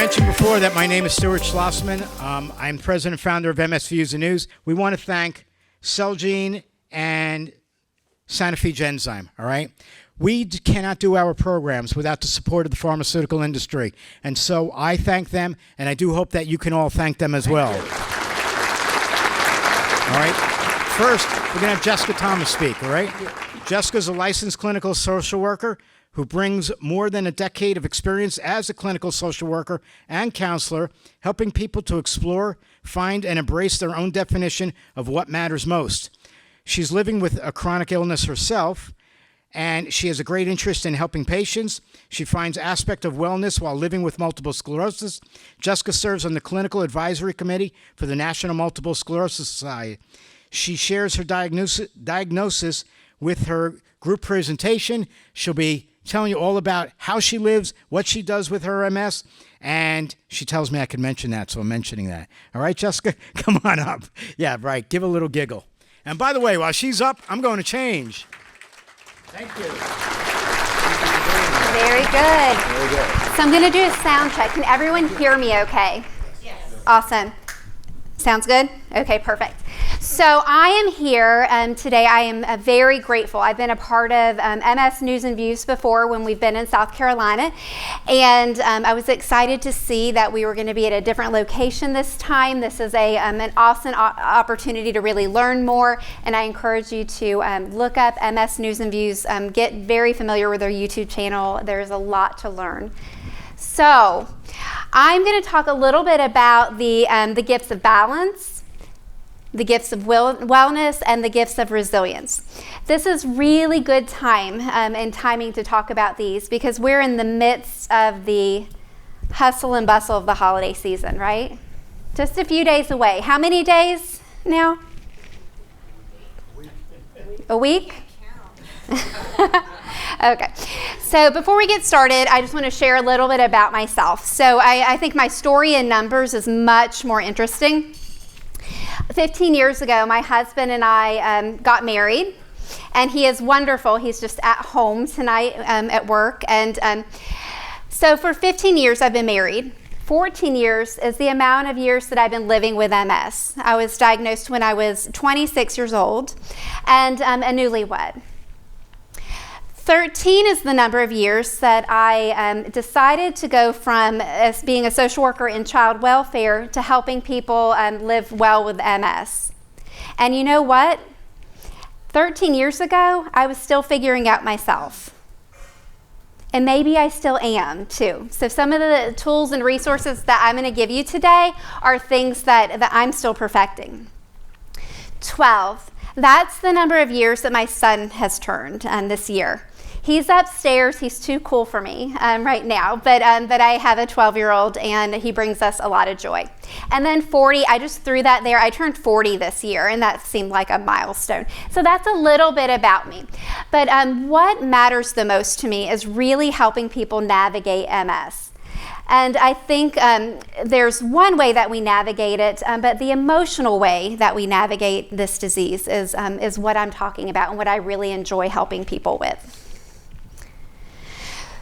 mentioned before that my name is Stuart Schlossman. I'm president and founder of MS Views and News. We want to thank Celgene and Sanofi Genzyme, all right? We cannot do our programs without the support of the pharmaceutical industry. And so I thank them, and I do hope that you can all thank them as well. All right? First, we're going to have Jessica Thomas speak, all right? Jessica's a licensed clinical social worker who brings more than a decade of experience as a clinical social worker and counselor, helping people to explore, find, and embrace their own definition of what matters most. She's living with a chronic illness herself, and she has a great interest in helping patients. She finds aspect of wellness while living with multiple sclerosis. Jessica serves on the Clinical Advisory Committee for the National Multiple Sclerosis Society. She shares her diagnosis with her group presentation. She'll be telling you all about how she lives, what she does with her MS, and she tells me I can mention that, so I'm mentioning that. All right, Jessica, come on up. Yeah, right, give a little giggle. And by the way, while she's up, I'm going to change. Thank you. Very good. Very good. So I'm going to do a sound check. Can everyone hear me okay? Yes. Awesome. Sounds good? Okay, perfect. So I am here today. I am very grateful. I've been a part of MS News and Views before when we've been in South Carolina, and I was excited to see that we were going to be at a different location this time. This is an awesome opportunity to really learn more, and I encourage you to look up MS News and Views. Get very familiar with their YouTube channel. There's a lot to learn. So I'm going to talk a little bit about the gifts of balance, the gifts of wellness, and the gifts of resilience. This is really good time and timing to talk about these because we're in the midst of the hustle and bustle of the holiday season, right? Just a few days away. How many days now? A week? Okay, so before we get started, I just want to share a little bit about myself. So I think my story in numbers is much more interesting. 15 years ago, my husband and I got married, and he is wonderful. He's just at home tonight at work. And so for 15 years, I've been married. 14 years is the amount of years that I've been living with MS. I was diagnosed when I was 26 years old and a newlywed. 13 is the number of years that I decided to go from as being a social worker in child welfare to helping people live well with MS. And you know what? 13 years ago, I was still figuring out myself. And maybe I still am too. So some of the tools and resources that I'm going to give you today are things that I'm still perfecting. 12. That's the number of years that my son has turned this year. He's upstairs. He's too cool for me right now, but I have a 12-year-old, and he brings us a lot of joy. And then 40, I just threw that there. I turned 40 this year, and that seemed like a milestone. So that's a little bit about me. But what matters the most to me is really helping people navigate MS. And I think there's one way that we navigate it, but the emotional way that we navigate this disease is what I'm talking about and what I really enjoy helping people with.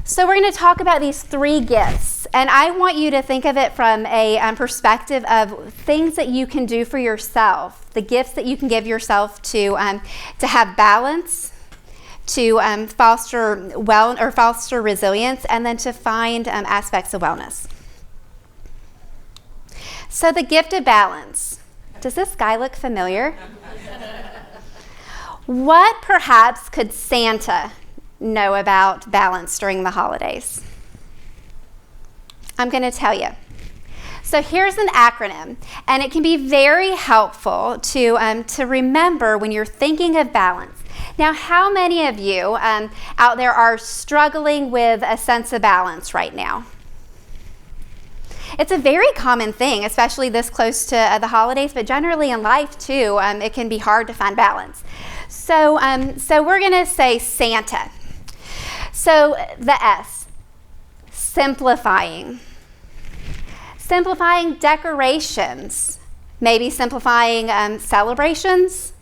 So we're going to talk about these three gifts, and I want you to think of it from a perspective of things that you can do for yourself, the gifts that you can give yourself to have balance, to foster resilience, and then to find aspects of wellness. So the gift of balance. Does this guy look familiar? What perhaps could Santa know about balance during the holidays? I'm going to tell you. So here's an acronym, and it can be very helpful to remember when you're thinking of balance. Now, how many of you out there are struggling with a sense of balance right now? It's a very common thing, especially this close to the holidays, but generally in life too, it can be hard to find balance. So we're going to say Santa. So the S, simplifying. Simplifying decorations, maybe simplifying celebrations,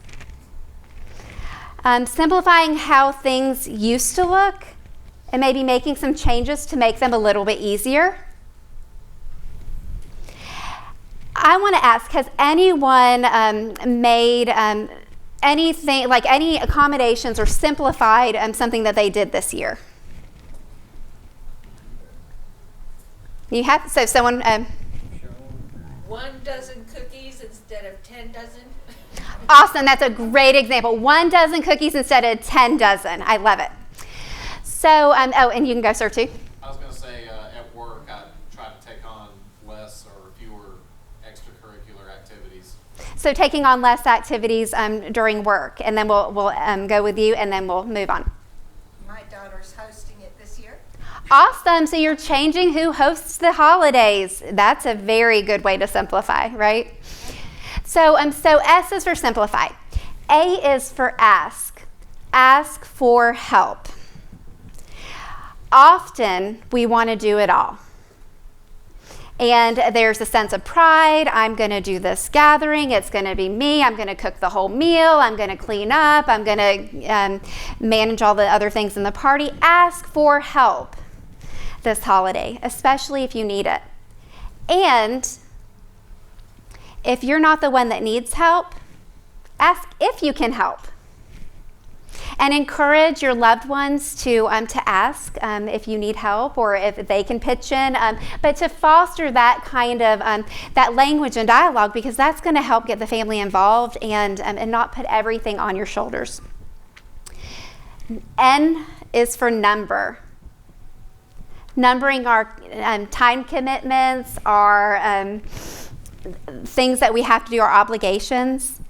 simplifying how things used to look, and maybe making some changes to make them a little bit easier. I want to ask, has anyone made anything, like any accommodations or simplified something that they did this year? You have, so someone... 1 dozen cookies instead of 10 dozen. Awesome, that's a great example. 1 dozen cookies instead of 10 dozen. I love it. So, oh, and you can go, sir, too. I was going to say, at work, I try to take on less or fewer extracurricular activities. So taking on less activities during work, and then we'll go with you, and then we'll move on. My daughter's hosting it this year. Awesome, so you're changing who hosts the holidays. That's a very good way to simplify, right? So S is for simplify. A is for ask. Ask for help. Often, we want to do it all. And there's a sense of pride. I'm going to do this gathering. It's going to be me. I'm going to cook the whole meal. I'm going to clean up. I'm going to manage all the other things in the party. Ask for help this holiday, especially if you need it. And if you're not the one that needs help, ask if you can help. And encourage your loved ones to ask if you need help or if they can pitch in, but to foster that kind of that language and dialogue, because that's going to help get the family involved and not put everything on your shoulders. N is for number. Numbering our time commitments, our things that we have to do, our obligations.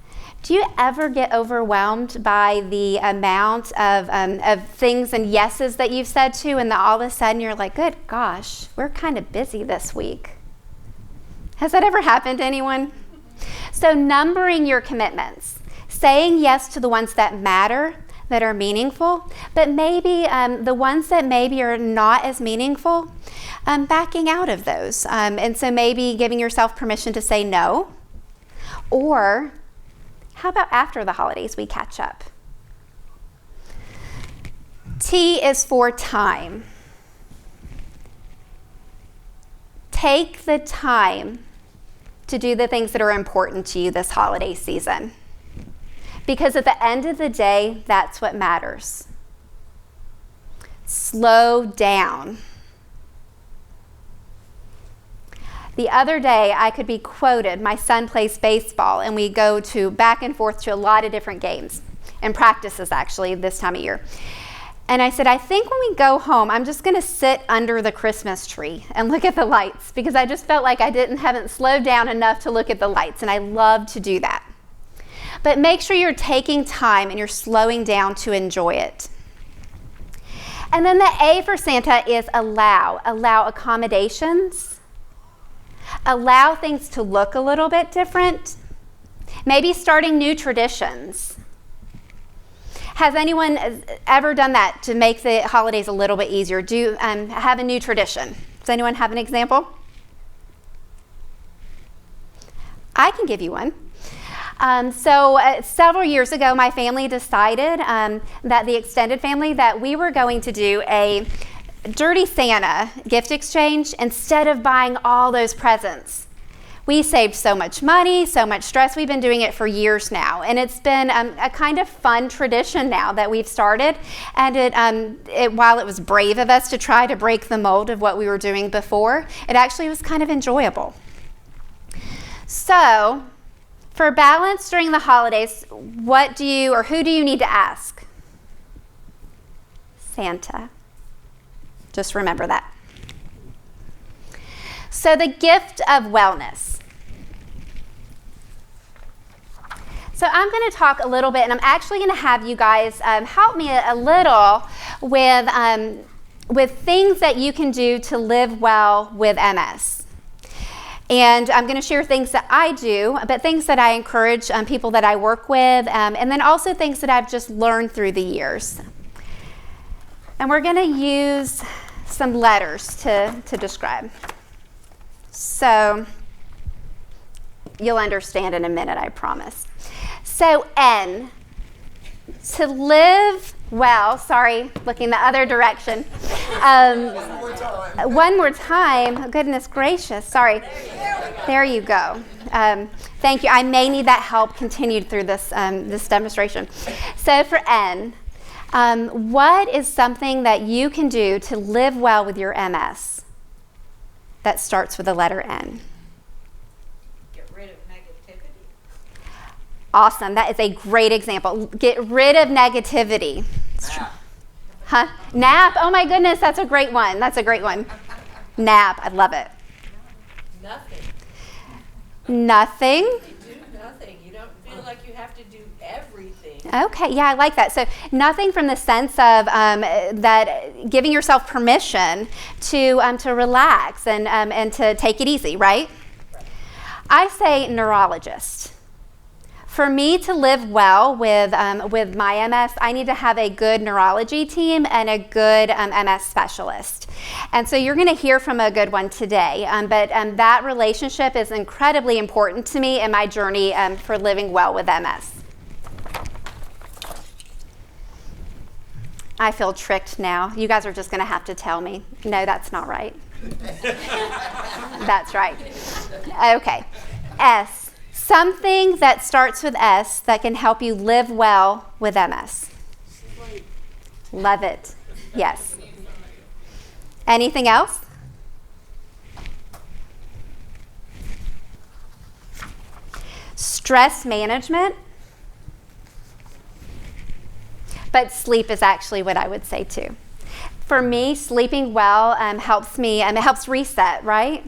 Do you ever get overwhelmed by the amount of things and yeses that you've said to, and then all of a sudden you're like, good gosh, we're kind of busy this week? Has that ever happened to anyone? So numbering your commitments, saying yes to the ones that matter, that are meaningful, but maybe the ones that maybe are not as meaningful, backing out of those. And so maybe giving yourself permission to say no, or how about after the holidays we catch up? T is for time. Take the time to do the things that are important to you this holiday season. Because at the end of the day, that's what matters. Slow down. The other day, I could be quoted. My son plays baseball, and we go back and forth to a lot of different games and practices, actually, this time of year. And I said, I think when we go home, I'm just going to sit under the Christmas tree and look at the lights, because I just felt like I haven't slowed down enough to look at the lights, and I love to do that. But make sure you're taking time and you're slowing down to enjoy it. And then the A for Santa is allow. Allow accommodations. Allow things to look a little bit different. Maybe starting new traditions. Has anyone ever done that to make the holidays a little bit easier? Do have a new tradition? Does anyone have an example? I can give you one. Several years ago, my family decided that the extended family that we were going to do a Dirty Santa gift exchange instead of buying all those presents. We saved so much money, so much stress. We've been doing it for years now, and it's been a kind of fun tradition now that we've started. And while it was brave of us to try to break the mold of what we were doing before, it actually was kind of enjoyable. So, for balance during the holidays, who do you need to ask? Santa. Just remember that. So the gift of wellness. So I'm going to talk a little bit, and I'm actually going to have you guys help me a little with things that you can do to live well with MS. And I'm going to share things that I do, but things that I encourage people that I work with, and then also things that I've just learned through the years. And we're going to use some letters to describe. So you'll understand in a minute, I promise. So N, to live well. Sorry, looking the other direction. One more time. Goodness gracious. Sorry. There you go. Thank you. I may need that help continued through this demonstration. So for N, what is something that you can do to live well with your MS that starts with the letter N? Get rid of negativity. Awesome. That is a great example. Get rid of negativity. Nap. Huh? Nap. Oh my goodness, that's a great one. Nap. I love it. Nothing. Nothing. You do nothing. You don't feel like you have to do everything. Okay, yeah, I like that. So nothing from the sense of that giving yourself permission to relax and to take it easy, right? I say neurologist. For me to live well with my MS, I need to have a good neurology team and a good MS specialist. And so you're going to hear from a good one today. But that relationship is incredibly important to me in my journey for living well with MS. I feel tricked now. You guys are just going to have to tell me. No, that's not right. That's right. Okay. S. Something that starts with S that can help you live well with MS. Sleep. Love it. Yes. Anything else? Stress management. But sleep is actually what I would say too. For me, sleeping well helps me, it helps reset, right?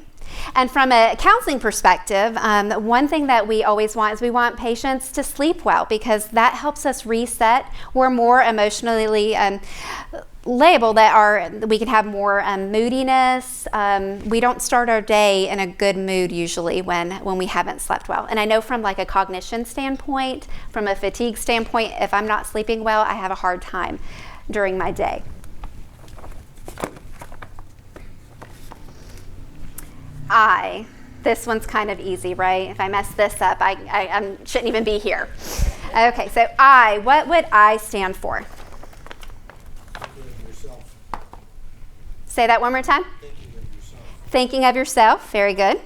And from a counseling perspective, one thing that we always want is we want patients to sleep well because that helps us reset. We're more emotionally liable we can have more moodiness. We don't start our day in a good mood usually when we haven't slept well. And I know from like a cognition standpoint, from a fatigue standpoint, if I'm not sleeping well, I have a hard time during my day. This one's kind of easy, right? If I mess this up, I shouldn't even be here. Okay, so what would I stand for? Yourself. Say that one more time. Thinking of yourself. Thinking of yourself, very good.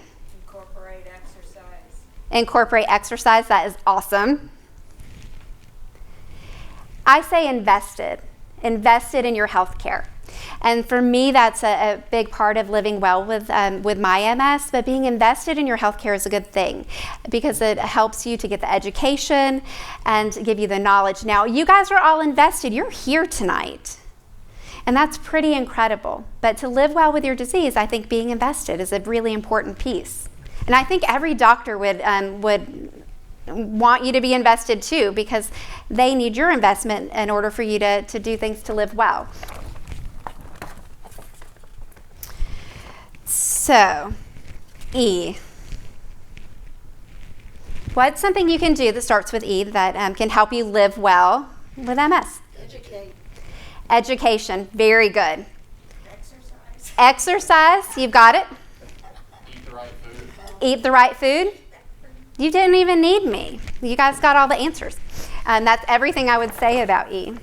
Incorporate exercise. Incorporate exercise, that is awesome. I say invested in your health care. And for me, that's a big part of living well with my MS, but being invested in your healthcare is a good thing because it helps you to get the education and give you the knowledge. Now, you guys are all invested. You're here tonight, and that's pretty incredible. But to live well with your disease, I think being invested is a really important piece. And I think every doctor would want you to be invested too because they need your investment in order for you to do things to live well. So, E. What's something you can do that starts with E that can help you live well with MS? Educate. Education, very good. Exercise. Exercise, you've got it. Eat the right food. Eat the right food. You didn't even need me. You guys got all the answers. And that's everything I would say about E.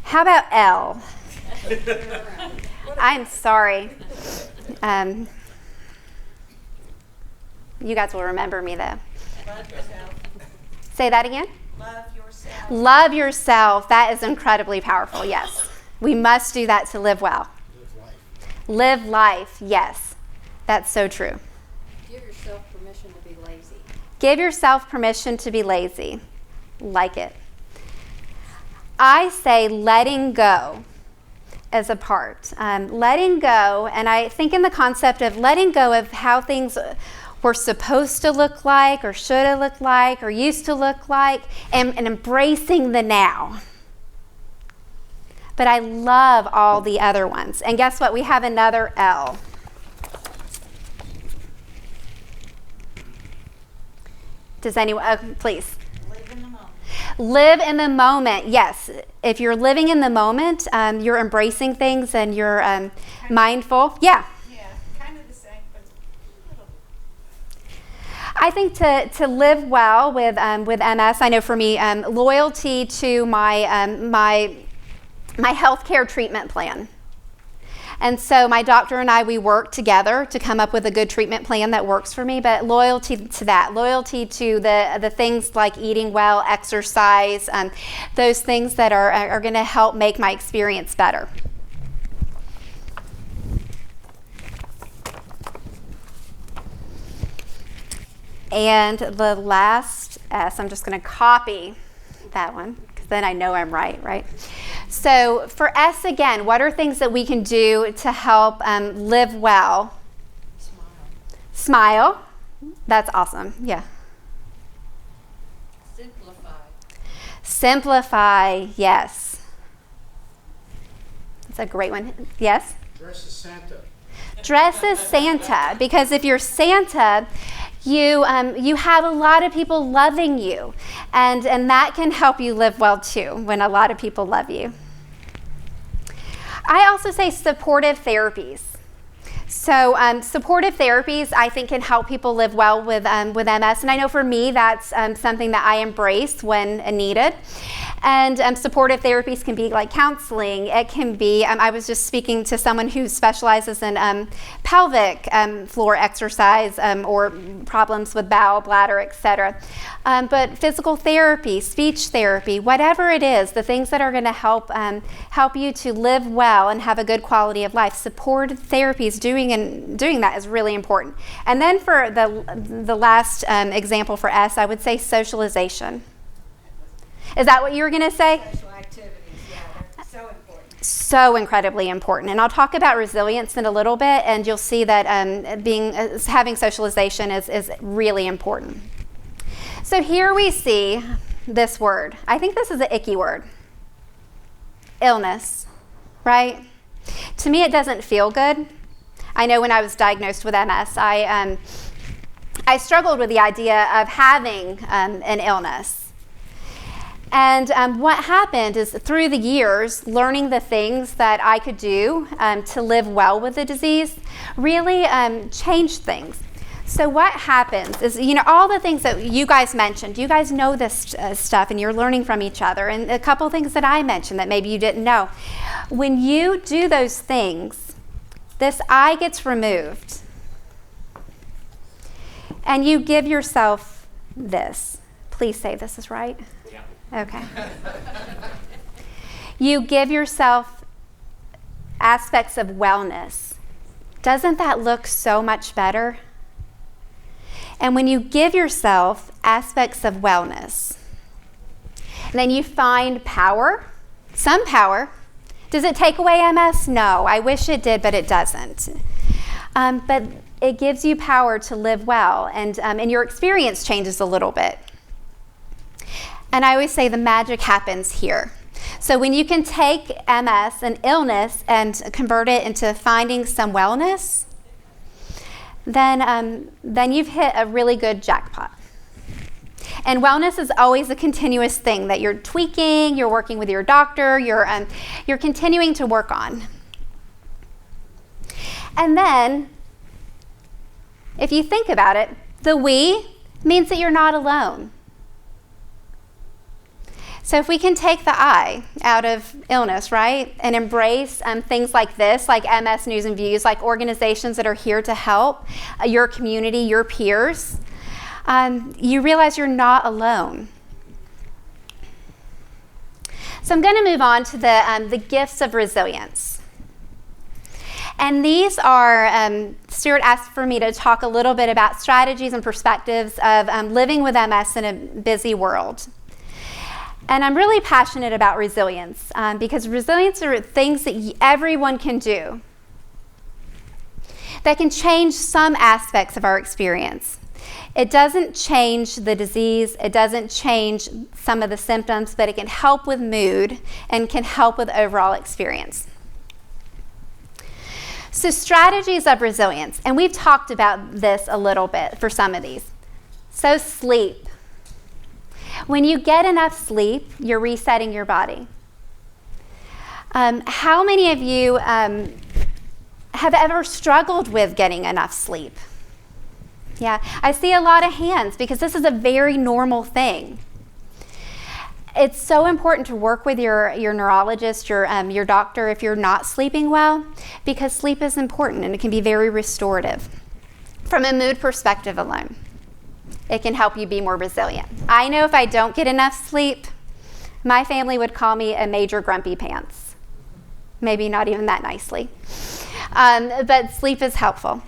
How about L? I'm sorry. You guys will remember me though. Love yourself. Say that again. Love yourself. Love yourself. That is incredibly powerful, yes. We must do that to live well. Live life, yes. That's so true. Give yourself permission to be lazy. Give yourself permission to be lazy. Like it. I say letting go as a part. Letting go, and I think in the concept of letting go of how things were supposed to look like or should have looked like or used to look like and embracing the now. But I love all the other ones. And guess what? We have another L. Does anyone, please. Live in the moment. Live in the moment, yes. If you're living in the moment, you're embracing things and you're mindful. Yeah. Yeah, kind of the same, but a little. I think to live well with MS, I know for me, loyalty to my healthcare treatment plan. And so my doctor and I, we work together to come up with a good treatment plan that works for me, but loyalty to that, loyalty to the things like eating well, exercise, those things that are going to help make my experience better. And the last S, I'm just going to copy that one, because then I know I'm right? So for S again, what are things that we can do to help live well? Smile. That's awesome. Yeah. Simplify, yes. That's a great one. Yes? Dress as Santa. Dress as Santa, because if you're Santa, you have a lot of people loving you, and that can help you live well too, when a lot of people love you. I also say supportive therapies. So supportive therapies, I think, can help people live well with MS, and I know for me that's something that I embrace when needed. And supportive therapies can be like counseling. It can be, I was just speaking to someone who specializes in pelvic floor exercise or problems with bowel, bladder, etc. But physical therapy, speech therapy, whatever it is, the things that are going to help you to live well and have a good quality of life, supportive therapies, doing that is really important. And then for the last example for S, I would say socialization. Is that what you were going to say? Social activities, yeah, they're so important. So incredibly important. And I'll talk about resilience in a little bit, and you'll see that having socialization is really important. So here we see this word. I think this is an icky word. Illness, right? To me, it doesn't feel good. I know when I was diagnosed with MS, I struggled with the idea of having an illness. And what happened is through the years, learning the things that I could do to live well with the disease really changed things. So what happens is, all the things that you guys mentioned, you guys know this stuff and you're learning from each other. And a couple things that I mentioned that maybe you didn't know. When you do those things, this I gets removed. And you give yourself this. Please say this is right. Okay. You give yourself aspects of wellness. Doesn't that look so much better? And when you give yourself aspects of wellness, then you find power, some power. Does it take away MS? No, I wish it did, but it doesn't. But it gives you power to live well, and your experience changes a little bit. And I always say the magic happens here. So when you can take MS, an illness, and convert it into finding some wellness, then you've hit a really good jackpot. And wellness is always a continuous thing that you're tweaking, you're working with your doctor, you're continuing to work on. And then, if you think about it, the we means that you're not alone. So if we can take the I out of illness, right, and embrace things like this, like MS News and Views, like organizations that are here to help your community, your peers, you realize you're not alone. So I'm going to move on to the gifts of resilience. And these are, Stuart asked for me to talk a little bit about strategies and perspectives of living with MS in a busy world. And I'm really passionate about resilience because resilience are things that everyone can do that can change some aspects of our experience. It doesn't change the disease, it doesn't change some of the symptoms, but it can help with mood and can help with overall experience. So strategies of resilience, and we've talked about this a little bit for some of these. So sleep. When you get enough sleep, you're resetting your body. How many of you have ever struggled with getting enough sleep? Yeah, I see a lot of hands because this is a very normal thing. It's so important to work with your neurologist, your doctor if you're not sleeping well, because sleep is important and it can be very restorative. From a mood perspective alone, it can help you be more resilient. I know if I don't get enough sleep, my family would call me a major grumpy pants. Maybe not even that nicely. But sleep is helpful.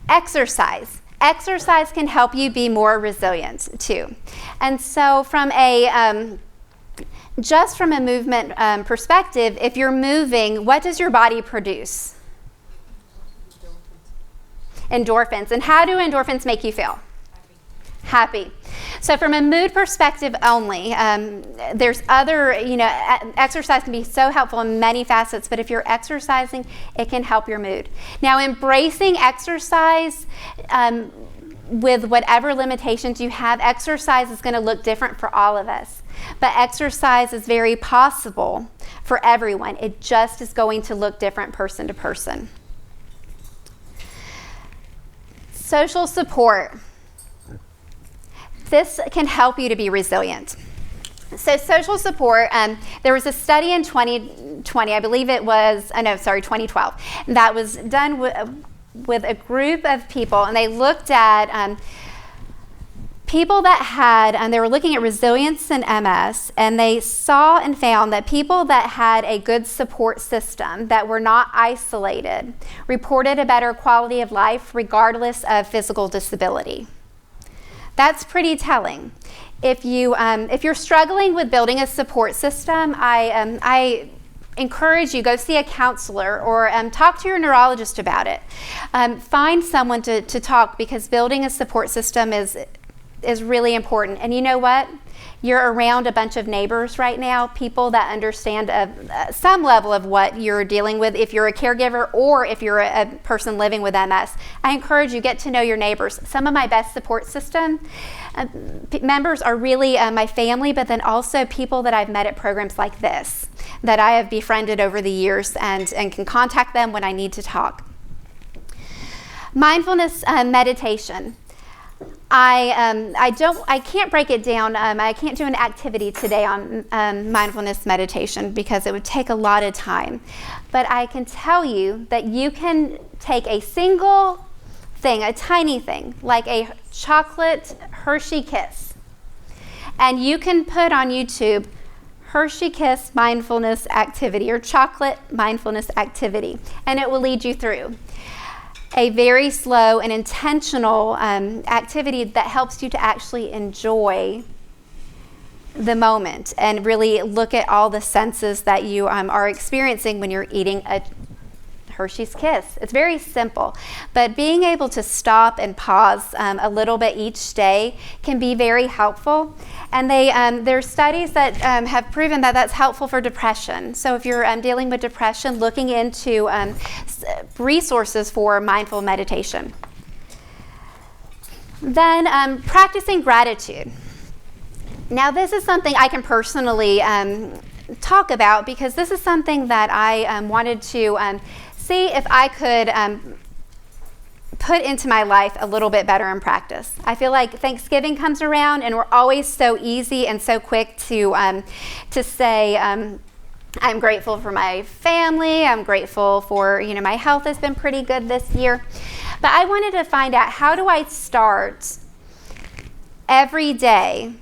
Exercise. Exercise can help you be more resilient too. And so just from a movement perspective, if you're moving, what does your body produce? Endorphins. And how do endorphins make you feel? Happy. So from a mood perspective only, there's other, exercise can be so helpful in many facets, but if you're exercising, it can help your mood. Now, embracing exercise with whatever limitations you have, exercise is going to look different for all of us. But exercise is very possible for everyone. It just is going to look different person to person. Social support. This can help you to be resilient. So social support, there was a study in 2020, I believe it was, 2012, that was done with a group of people, and they looked at people that had, they were looking at resilience in MS, and they saw and found that people that had a good support system, that were not isolated, reported a better quality of life regardless of physical disability. That's pretty telling. If you're struggling with building a support system, I encourage you, go see a counselor or talk to your neurologist about it. Find someone to talk, because building a support system is really important. And you know what? You're around a bunch of neighbors right now, people that understand some level of what you're dealing with, if you're a caregiver or if you're a person living with MS. I encourage you, get to know your neighbors. Some of my best support system members are really my family, but then also people that I've met at programs like this, that I have befriended over the years and can contact them when I need to talk. Mindfulness meditation. I can't break it down. I can't do an activity today on mindfulness meditation because it would take a lot of time. But I can tell you that you can take a single thing, a tiny thing, like a chocolate Hershey Kiss, and you can put on YouTube Hershey Kiss mindfulness activity or chocolate mindfulness activity, and it will lead you through a very slow and intentional activity that helps you to actually enjoy the moment and really look at all the senses that you are experiencing when you're eating a Hershey's Kiss. It's very simple, but being able to stop and pause a little bit each day can be very helpful. And there are studies that have proven that that's helpful for depression. So if you're dealing with depression, looking into resources for mindful meditation. Then practicing gratitude. Now this is something I can personally talk about, because this is something that I wanted to see if I could put into my life a little bit better in practice. I feel like Thanksgiving comes around and we're always so easy and so quick to say, I'm grateful for my family, I'm grateful for, my health has been pretty good this year. But I wanted to find out, how do I start every day,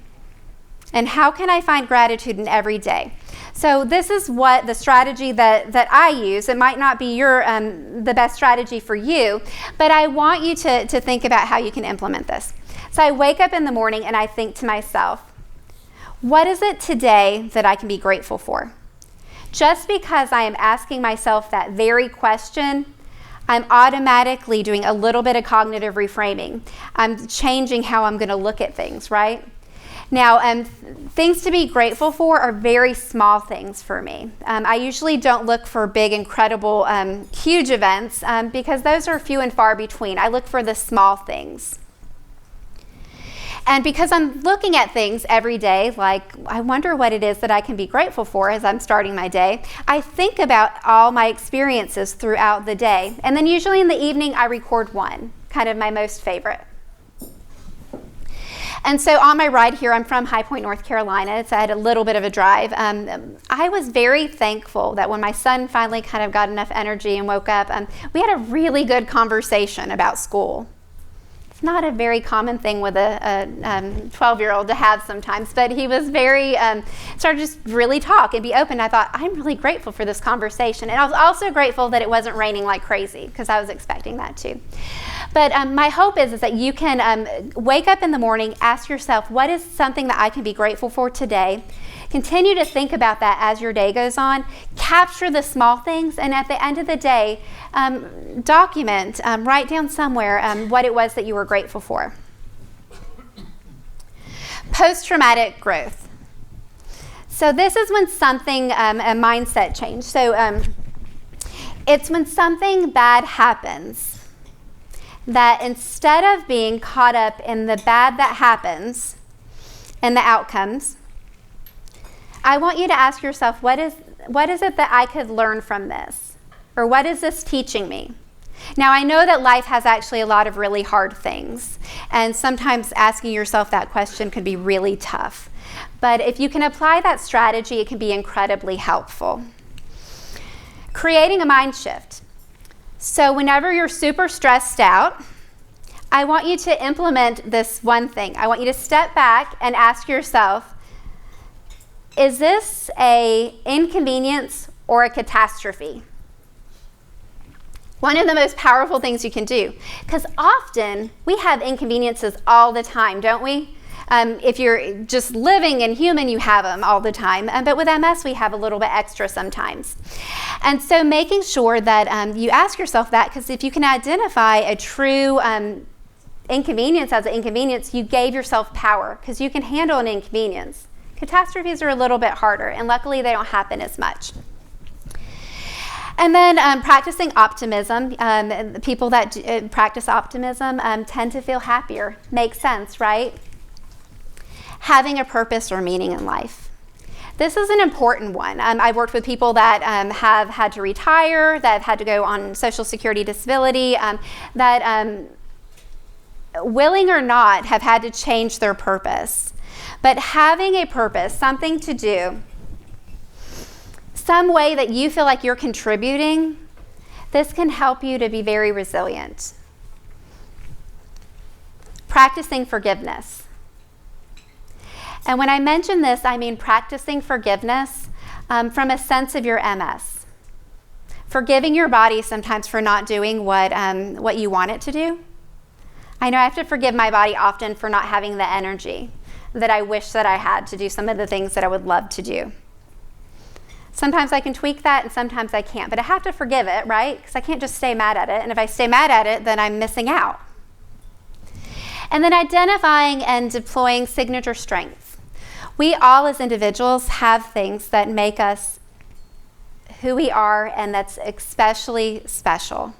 and how can I find gratitude in every day? So this is what the strategy that I use. It might not be the best strategy for you, but I want you to think about how you can implement this. So I wake up in the morning and I think to myself, what is it today that I can be grateful for? Just because I am asking myself that very question, I'm automatically doing a little bit of cognitive reframing. I'm changing how I'm going to look at things, right? Now, things to be grateful for are very small things for me. I usually don't look for big, incredible, huge events because those are few and far between. I look for the small things. And because I'm looking at things every day, like I wonder what it is that I can be grateful for as I'm starting my day, I think about all my experiences throughout the day. And then usually in the evening, I record one, kind of my most favorite. And so on my ride here, I'm from High Point, North Carolina, so I had a little bit of a drive. I was very thankful that when my son finally kind of got enough energy and woke up, we had a really good conversation about school. It's not a very common thing with a 12-year-old to have sometimes, but he was very, started to just really talk and be open. I thought, I'm really grateful for this conversation. And I was also grateful that it wasn't raining like crazy, because I was expecting that too. But my hope is that you can wake up in the morning, ask yourself, what is something that I can be grateful for today? Continue to think about that as your day goes on. Capture the small things, and at the end of the day, document, write down somewhere what it was that you were grateful for. Post-traumatic growth. So this is when something, a mindset change. So it's when something bad happens, that instead of being caught up in the bad that happens and the outcomes, I want you to ask yourself, what is it that I could learn from this? Or what is this teaching me? Now, I know that life has actually a lot of really hard things, and sometimes asking yourself that question can be really tough. But if you can apply that strategy, it can be incredibly helpful. Creating a mind shift. So whenever you're super stressed out, I want you to implement this one thing. I want you to step back and ask yourself, is this an inconvenience or a catastrophe? One of the most powerful things you can do, because often we have inconveniences all the time, don't we? If you're just living and human, you have them all the time. But with MS, we have a little bit extra sometimes. And so making sure that you ask yourself that, because if you can identify a true inconvenience as an inconvenience, you gave yourself power, because you can handle an inconvenience. Catastrophes are a little bit harder, and luckily they don't happen as much. And then practicing optimism. People that practice optimism tend to feel happier. Makes sense, right? Having a purpose or meaning in life. This is an important one. I've worked with people that have had to retire, that have had to go on Social Security disability, that willing or not have had to change their purpose. But having a purpose, something to do, some way that you feel like you're contributing, this can help you to be very resilient. Practicing forgiveness. And when I mention this, I mean practicing forgiveness from a sense of your MS. Forgiving your body sometimes for not doing what you want it to do. I know I have to forgive my body often for not having the energy that I wish that I had to do some of the things that I would love to do. Sometimes I can tweak that and sometimes I can't, but I have to forgive it, right? Because I can't just stay mad at it, and if I stay mad at it, then I'm missing out. And then identifying and deploying signature strengths. We all as individuals have things that make us who we are, and that's especially special.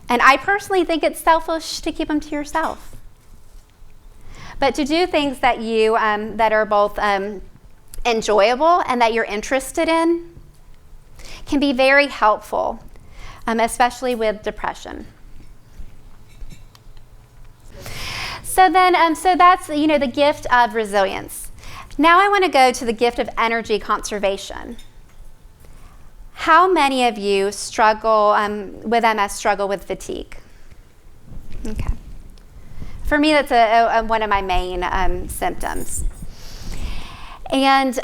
And I personally think it's selfish to keep them to yourself. But to do things that you that are both enjoyable and that you're interested in can be very helpful, especially with depression. So that's the gift of resilience. Now I want to go to the gift of energy conservation. How many of you struggle with MS, struggle with fatigue? Okay. For me, that's one of my main symptoms. And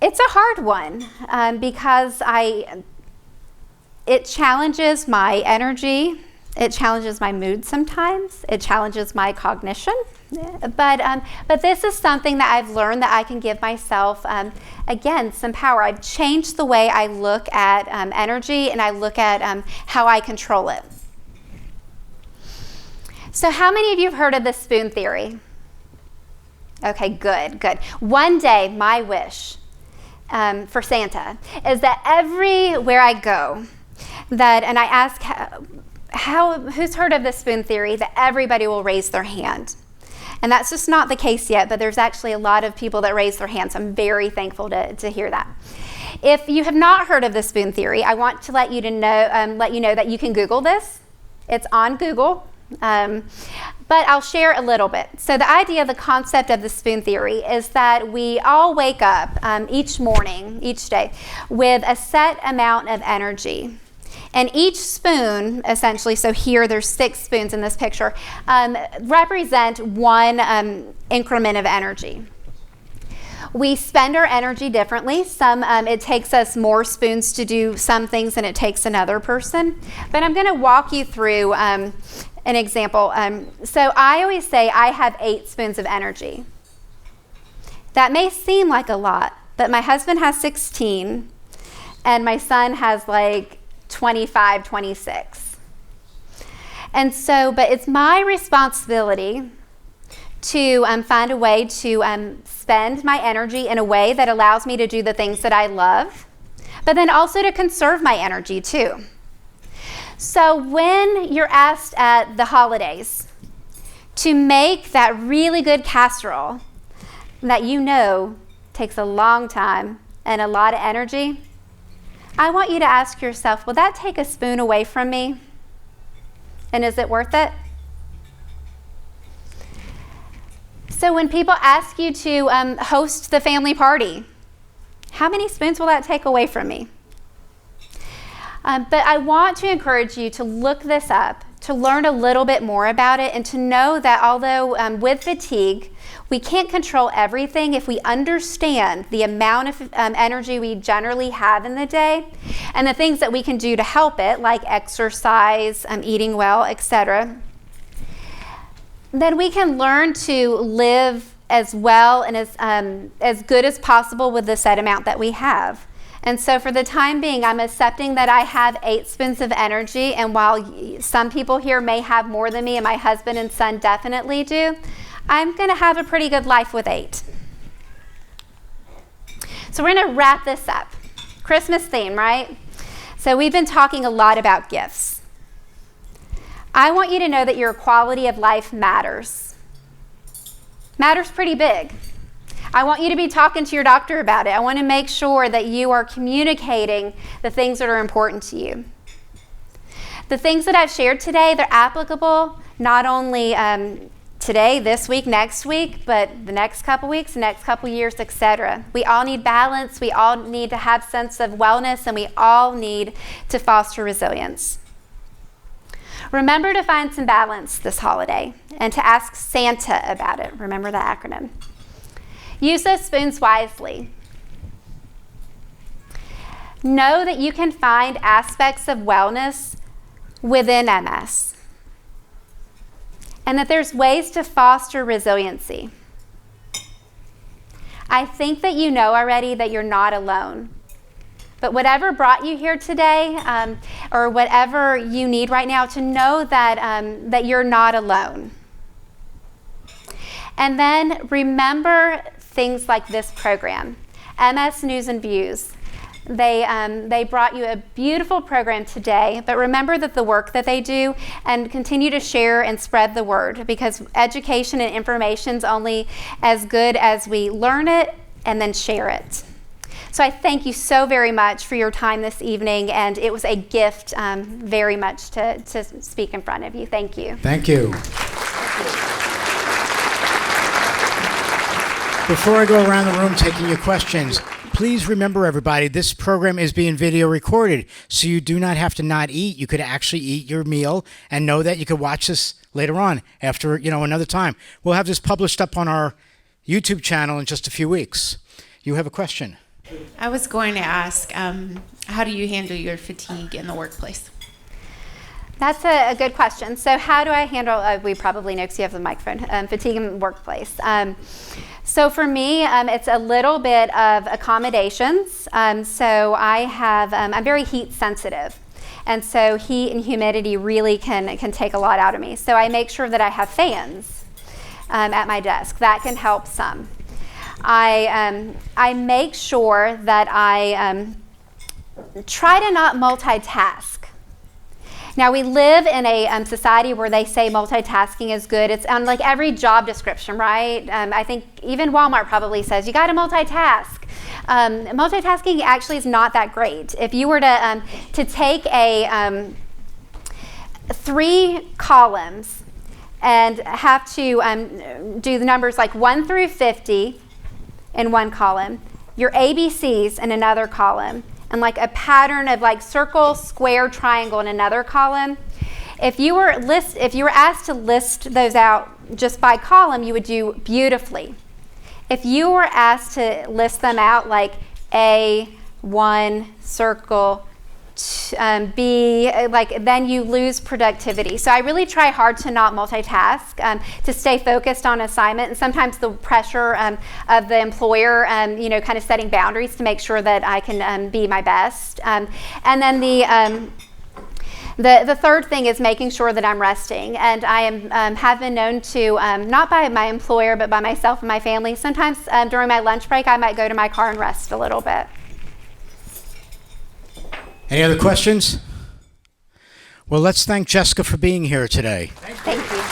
it's a hard one because it challenges my energy, it challenges my mood sometimes, it challenges my cognition. But this is something that I've learned that I can give myself, again, some power. I've changed the way I look at energy, and I look at how I control it. So how many of you have heard of the spoon theory? Okay, good. One day, my wish for Santa is that everywhere I go, and I ask, who's heard of the spoon theory, that everybody will raise their hand. And that's just not the case yet, but there's actually a lot of people that raise their hands. I'm very thankful to hear that. If you have not heard of the spoon theory, I want to let you know that you can Google this. It's on Google, But I'll share a little bit. So the idea, the concept of the spoon theory is that we all wake up each morning, each day, with a set amount of energy. And each spoon, essentially, so here there's 6 spoons in this picture, represent one increment of energy. We spend our energy differently. It takes us more spoons to do some things than it takes another person. But I'm going to walk you through an example. So I always say I have 8 spoons of energy. That may seem like a lot, but my husband has 16, and my son has like 25, 26. And so, but it's my responsibility to find a way to spend my energy in a way that allows me to do the things that I love, but then also to conserve my energy too. So when you're asked at the holidays to make that really good casserole that you know takes a long time and a lot of energy, I want you to ask yourself, will that take a spoon away from me? And is it worth it? So when people ask you to host the family party, how many spoons will that take away from me? But I want to encourage you to look this up, to learn a little bit more about it, and to know that although with fatigue, we can't control everything, if we understand the amount of energy we generally have in the day and the things that we can do to help it, like exercise, eating well, etc., then we can learn to live as well and as good as possible with the set amount that we have. And so for the time being, I'm accepting that I have 8 spoons of energy, and while some people here may have more than me, and my husband and son definitely do, I'm going to have a pretty good life with 8. So we're going to wrap this up. Christmas theme, right? So we've been talking a lot about gifts. I want you to know that your quality of life matters. Matters pretty big. I want you to be talking to your doctor about it. I want to make sure that you are communicating the things that are important to you. The things that I've shared today, they're applicable not only today, this week, next week, but the next couple weeks, the next couple years, etc. We all need balance. We all need to have a sense of wellness, and we all need to foster resilience. Remember to find some balance this holiday and to ask Santa about it. Remember the acronym. Use those spoons wisely. Know that you can find aspects of wellness within MS, and that there's ways to foster resiliency. I think that you know already that you're not alone. But whatever brought you here today, or whatever you need right now, to know that, that you're not alone. And then remember things like this program, MS News and Views. They brought you a beautiful program today, but remember that the work that they do, and continue to share and spread the word, because education and information is only as good as we learn it and then share it. So I thank you so very much for your time this evening, and it was a gift very much to speak in front of you. Thank you. Thank you. Before I go around the room taking your questions, please remember, everybody, this program is being video recorded, so you do not have to not eat. You could actually eat your meal and know that you could watch this later on after, another time. We'll have this published up on our YouTube channel in just a few weeks. You have a question? I was going to ask, how do you handle your fatigue in the workplace? That's a good question. So how do I handle, we probably know because you have the microphone, fatigue in the workplace. So for me, it's a little bit of accommodations. So I'm very heat sensitive. And so heat and humidity really can take a lot out of me. So I make sure that I have fans at my desk. That can help some. I make sure that I try to not multitask. Now, we live in a society where they say multitasking is good. It's on like every job description, right? I think even Walmart probably says you got to multitask. Multitasking actually is not that great. If you were to take 3 columns and have to do the numbers like 1 through 50 in one column, your ABCs in another column, and like a pattern of like circle, square, triangle in another column. If you were asked to list those out just by column, you would do beautifully. If you were asked to list them out like A, 1, circle, B, then you lose productivity. So I really try hard to not multitask, to stay focused on assignment, and sometimes the pressure of the employer, kind of setting boundaries to make sure that I can be my best. And then the third thing is making sure that I'm resting, and I have been known to, not by my employer, but by myself and my family. Sometimes during my lunch break, I might go to my car and rest a little bit. Any other questions? Well, let's thank Jessica for being here today. Thank you.